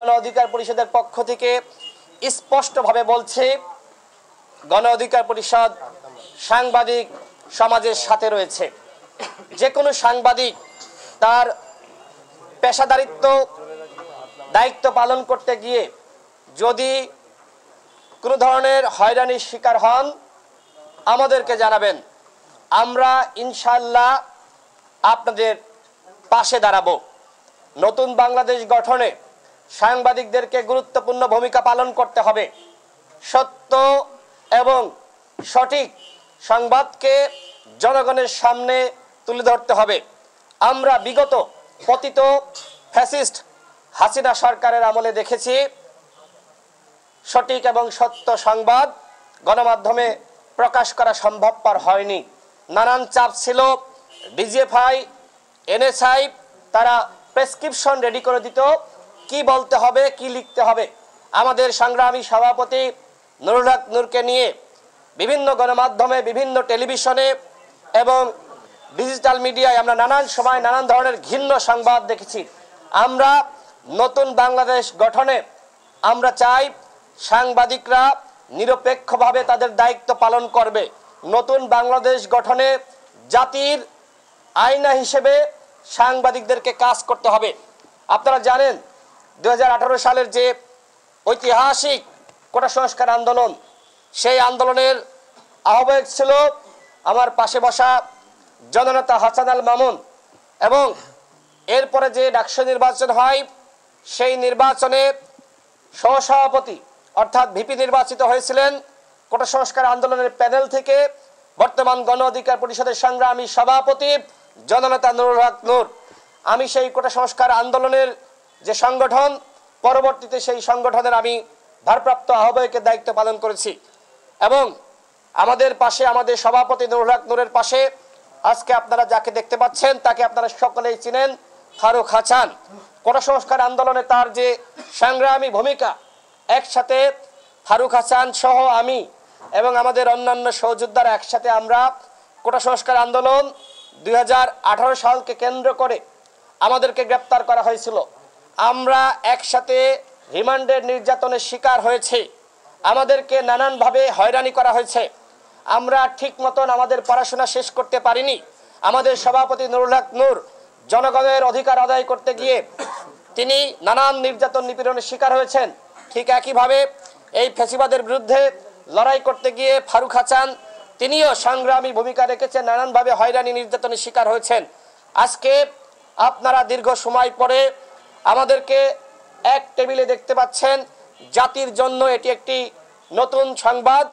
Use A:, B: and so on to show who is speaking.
A: গণ অধিকার পরিষদের পক্ষ থেকে স্পষ্টভাবে বলছে, গণ অধিকার পরিষদ সাংবাদিক সমাজের সাথে রয়েছে। যে কোনো সাংবাদিক তার পেশাদারিত্ব দায়িত্ব পালন করতে গিয়ে যদি কোনো ধরনের হয়রানির শিকার হন আমাদেরকে জানাবেন, আমরা ইনশাআল্লাহ আপনাদের পাশে দাঁড়াবো। নতুন বাংলাদেশ গঠনে সাংবাদিকদেরকে গুরুত্বপূর্ণ ভূমিকা পালন করতে হবে। সত্য এবং সঠিক সংবাদকে জনগণের সামনে তুলে ধরতে হবে। আমরা বিগত পতিত ফ্যাসিস্ট হাসিনা সরকারের আমলে দেখেছি সঠিক এবং সত্য সংবাদ গণমাধ্যমে প্রকাশ করা সম্ভবপর হয়নি। নানান চাপ ছিল, ডিজিএফআই, এনএসআই তারা প্রেসক্রিপশন রেডি করে দিত কি বলতে হবে, কি লিখতে হবে। আমাদের সংগ্রামী সভাপতি নুরুল হক নূরকে নিয়ে বিভিন্ন গণমাধ্যমে, বিভিন্ন টেলিভিশনে এবং ডিজিটাল মিডিয়ায় আমরা নানান সময় নানান ধরনের ঘৃণ্য সংবাদ দেখেছি। আমরা নতুন বাংলাদেশ গঠনে আমরা চাই সাংবাদিকরা নিরপেক্ষভাবে তাদের দায়িত্ব পালন করবে। নতুন বাংলাদেশ গঠনে জাতির আয়না হিসেবে সাংবাদিকদেরকে কাজ করতে হবে। আপনারা জানেন 2018 সালের যে ঐতিহাসিক কোটা সংস্কার আন্দোলন, সেই আন্দোলনের আহ্বায়ক ছিল আমার পাশে বসা জননেতা হাসান আল মামুন, এবং এরপরে যে ডাকসু নির্বাচন হয় সেই নির্বাচনে সহসভাপতি অর্থাৎ ভিপি নির্বাচিত হয়েছিলেন কোটা সংস্কার আন্দোলনের প্যানেল থেকে বর্তমান গণ অধিকার পরিষদের সংগ্রামী সভাপতি জননেতা নুরুল হক নূর। আমি সেই কোটা সংস্কার আন্দোলনের যে সংগঠন, পরবর্তীতে সেই সংগঠনের আমি ভারপ্রাপ্ত আহ্বায়কের দায়িত্ব পালন করেছি, এবং আমাদের পাশে আমাদের সভাপতি নুরুল হক নূরের পাশে আজকে আপনারা যাকে দেখতে পাচ্ছেন তাকে আপনারা সকলেই চিনেন, ফারুক হাসান। কোটা সংস্কার আন্দোলনে তার যে সংগ্রামী ভূমিকা, একসাথে ফারুক হাসান সহ আমি এবং আমাদের অন্যান্য সহযোদ্ধারা একসাথে আমরা কোটা সংস্কার আন্দোলন 2018 সালকে কেন্দ্র করে আমাদেরকে গ্রেপ্তার করা হয়েছিল। আমরা একসাথে রিমান্ডের নির্যাতনের শিকার হয়েছে, আমাদেরকে নানানভাবে হয়রানি করা হয়েছে। আমরা ঠিক মতন আমাদের পড়াশোনা শেষ করতে পারিনি। আমাদের সভাপতি নুরুল হক নূর জনগণের অধিকার আদায় করতে গিয়ে তিনি নানান নির্যাতন নিপীড়নের শিকার হয়েছেন। ঠিক একইভাবে এই ফ্যাসিবাদের বিরুদ্ধে লড়াই করতে গিয়ে ফারুক হাসান তিনিও সংগ্রামী ভূমিকা রেখেছেন, নানানভাবে হয়রানি নির্যাতনের শিকার হয়েছেন। আজকে আপনারা দীর্ঘ সময় পরে আমাদেরকে এক টেবিলে দেখতে পাচ্ছেন। জাতির জন্য এটি একটি নতুন সংবাদ।